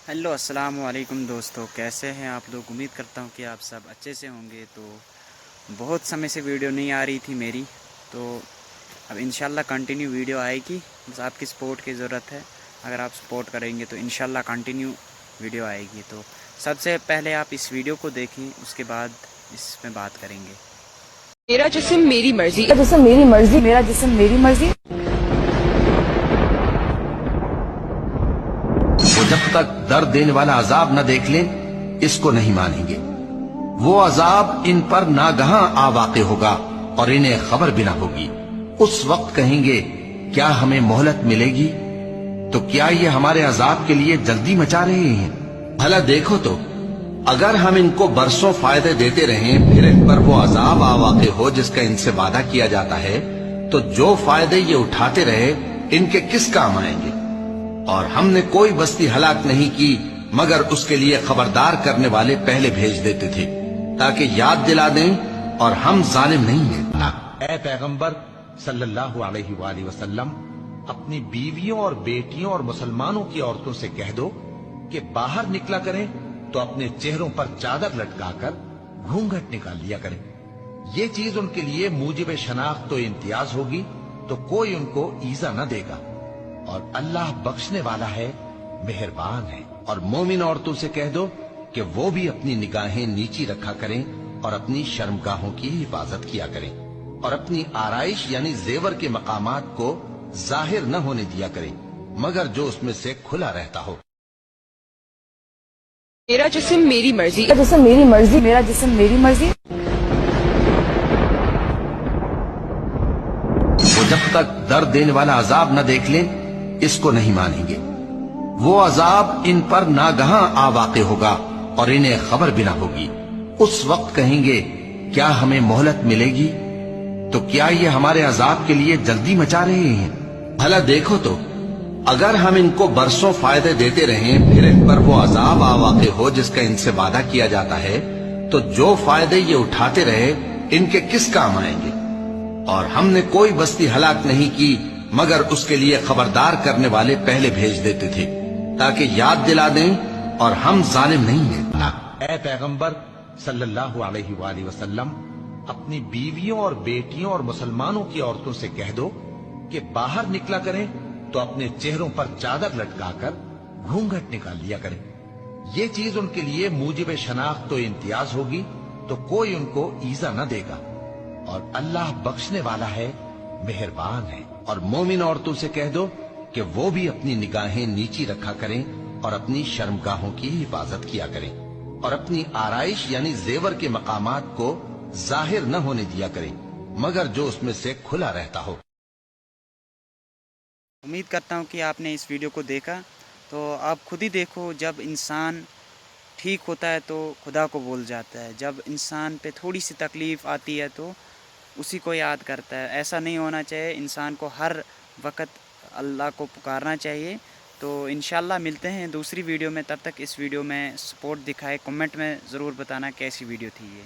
Hello अस्सलाम वालेकुम दोस्तों, कैसे हैं आप लोग। उम्मीद करता हूं कि आप सब अच्छे से होंगे। तो बहुत समय से वीडियो नहीं आ रही थी मेरी, तो अब इंशाल्लाह कंटिन्यू वीडियो आएगी। बस आपकी सपोर्ट की ज़रूरत है। अगर आप सपोर्ट करेंगे तो इंशाल्लाह कंटिन्यू वीडियो आएगी। तो सबसे पहले आप इस वीडियो को देखें, उसके बाद इसमें बात करेंगे। मेरा जिस्म मेरी मर्जी। मेरा जिस्म मेरी मर्जी। मेरा जिस्म मेरी मर्जी। वो जब तक दर्द देने वाला अजाब न देख लें, इसको नहीं मानेंगे। वो अजाब इन पर नागहां आ वाक़े होगा और इन्हें खबर भी न होगी। उस वक्त कहेंगे, क्या हमें मोहलत मिलेगी? तो क्या ये हमारे अजाब के लिए जल्दी मचा रहे हैं? भला देखो तो, अगर हम इनको बरसों फायदे देते रहें, फिर इन पर वो अजाब आ वाक़े हो जिसका इनसे वादा किया जाता है, तो जो फायदे ये उठाते रहे, इनके किस काम आएंगे? और हमने कोई बस्ती हलाक नहीं की मगर उसके लिए खबरदार करने वाले पहले भेज देते थे, ताकि याद दिला दें और हम जालिम नहीं हैं। ऐ पैगंबर सल्लल्लाहु अलैहि वसल्लम, अपनी बीवियों और बेटियों और मुसलमानों की औरतों से कह दो कि बाहर निकला करें तो अपने चेहरों पर चादर लटकाकर घूंघट निकाल लिया करें। ये चीज उनके लिए मूजिब शनाख्त तो इम्तियाज होगी, तो कोई उनको ईजा न देगा। और अल्लाह बख्शने वाला है, मेहरबान है। और मोमिन औरतों से कह दो कि वो भी अपनी निगाहें नीची रखा करें और अपनी शर्मगाहों की हिफाजत किया करें, और अपनी आराइश यानी जेवर के मकामात को जाहिर न होने दिया करें मगर जो उसमें से खुला रहता हो। मेरा जिस्म मेरी मर्जी। मेरा जिस्म मेरी मर्जी। मेरा जिस्म मेरी मर्जी। वो जब तक दर्द देने वाला अजाब न देख लें, इसको नहीं मानेंगे। वो अजाब इन पर नागहां आ वाक़े होगा और इन्हें खबर भी न होगी। उस वक्त कहेंगे, क्या हमें मोहलत मिलेगी? तो क्या ये हमारे अजाब के लिए जल्दी मचा रहे हैं? भला देखो तो, अगर हम इनको बरसों फायदे देते रहें, फिर इन पर वो अजाब आ वाक़े हो जिसका इनसे वादा किया जाता है, तो जो फायदे ये उठाते रहे, इनके किस काम आएंगे? और हमने कोई बस्ती हलाक नहीं की मगर उसके लिए खबरदार करने वाले पहले भेज देते थे, ताकि याद दिला दें और हम जालिम नहीं हैं। ऐ पैगंबर सल्लल्लाहु अलैहि वसल्लम, अपनी बीवियों और बेटियों और मुसलमानों की औरतों से कह दो कि बाहर निकला करें तो अपने चेहरों पर चादर लटकाकर घूंघट निकाल लिया करें। ये चीज उनके लिए मूजिब शनाख्त तो इम्तियाज होगी, तो कोई उनको ईजा न देगा। और अल्लाह बख्शने वाला है, मेहरबान है। और मोमिन औरतों से कह दो कि वो भी अपनी निगाहें नीची रखा करें और अपनी शर्मगाहों की हिफाजत किया करें, और अपनी आराइश यानी जेवर के मकामात को जाहिर न होने दिया करें मगर जो उसमें से खुला रहता हो। उम्मीद करता हूं कि आपने इस वीडियो को देखा। तो आप खुद ही देखो, जब इंसान ठीक होता है तो खुदा को भूल जाता है। जब इंसान पे थोड़ी सी तकलीफ़ आती है तो उसी को याद करता है। ऐसा नहीं होना चाहिए। इंसान को हर वक्त अल्लाह को पुकारना चाहिए। तो इंशाल्लाह मिलते हैं दूसरी वीडियो में। तब तक इस वीडियो में सपोर्ट दिखाए। कमेंट में ज़रूर बताना कैसी वीडियो थी ये।